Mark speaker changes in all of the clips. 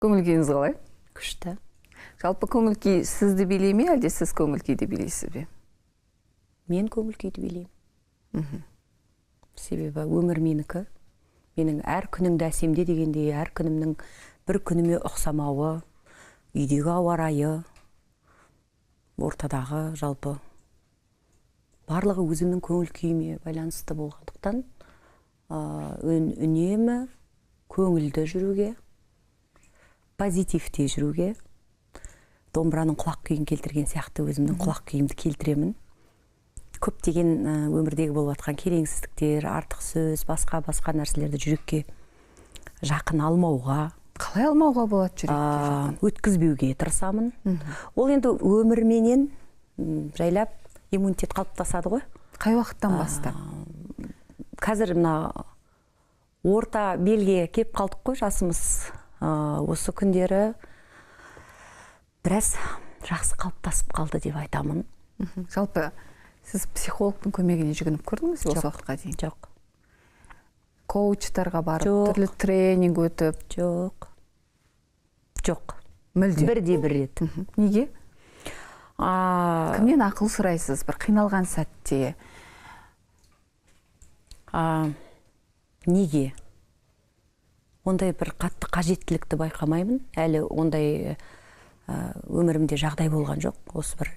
Speaker 1: Көңіл күйіңіз қалай?
Speaker 2: Күшті.
Speaker 1: Жалпы көңіл күй сізді билей ме, әлде сіз көңіл күйді билейсіз бе?
Speaker 2: Мен көңіл күйді билеймін. Себебі өмір менікі. Менің әр күніңді әсемде дегенде, әр күнімнің бір күніме ұқсамауы, үйдегі ауа райы, ортадағы жалпы барлығы өзімнің көңіл күйіме байланысты болғандықтан үнемі көңілді жүруге, позитивте жүруге, домбыраның құлақ күйін келтірген сияқты өзімнің құлақ күйімді келтіремін. Көптеген өмірдегі болып жатқан келеңсіздіктер, артық сөз, басқа нәрселерді жүрекке жақын алмауға.
Speaker 1: Қалай алмауға болады жүрекке?
Speaker 2: Өткізбеуге тырысамын. Ол енді өмірменен жайлап иммунитет қалыптасады ғой.
Speaker 1: Қай уақыттан бастап?
Speaker 2: Қазір орта белге кеп қалдық қой жасымыз. Осы күндері біраз жақсы қалыптасып қалды деп айтамын.
Speaker 1: Жалпы сіз психологтың көмегіне жүгініп көрдіңіз осы уақытқа дейін?
Speaker 2: Жоқ.
Speaker 1: Коучтарға барып, түрлі тренинг өтіп?
Speaker 2: Жоқ.
Speaker 1: Мүлде?
Speaker 2: Бір рет.
Speaker 1: Неге? Кімнен ақыл сұрайсыз бір қиналған сәтте?
Speaker 2: Неге? Ондай бір қатты қажеттілікті байқамаймын. Әлі ондай өмірімде жағдай болған жоқ. Осы бір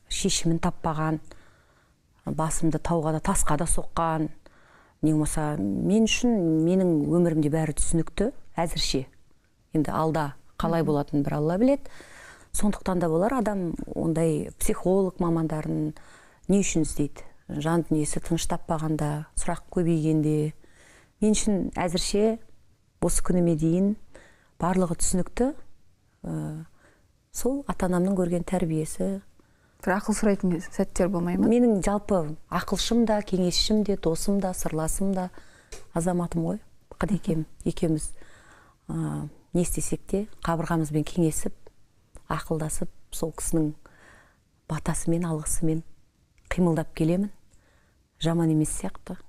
Speaker 2: шешімін таппаған, басымды тауға да тасқа да соққан. Не болмаса, мен үшін менің өмірімде бәрі түсінікті, әзірше. Енді алда қалай болатын бір Алла біледі. Сондықтан да болар адам ондай психолог мамандарын не үшін іздейді? Жан дүниесі тыныш таппағанда, сұрақ көбейгенде. Мен үшін әзірше осы күніме дейін барлығы түсінікті. Сол ата-анамның көрген тәрбиесі.
Speaker 1: Бір ақыл сұрайтын сәттер болмай ма?
Speaker 2: Менің жалпы ақылшым да, кеңесшім де, досым да, сырласым да азаматым ғой. Қадекем екеуміз не істесек те қабырғамызбен кеңесіп, ақылдасып, сол кісінің батасымен, алғысымен қимылдап келемін. Жаман емес сияқты.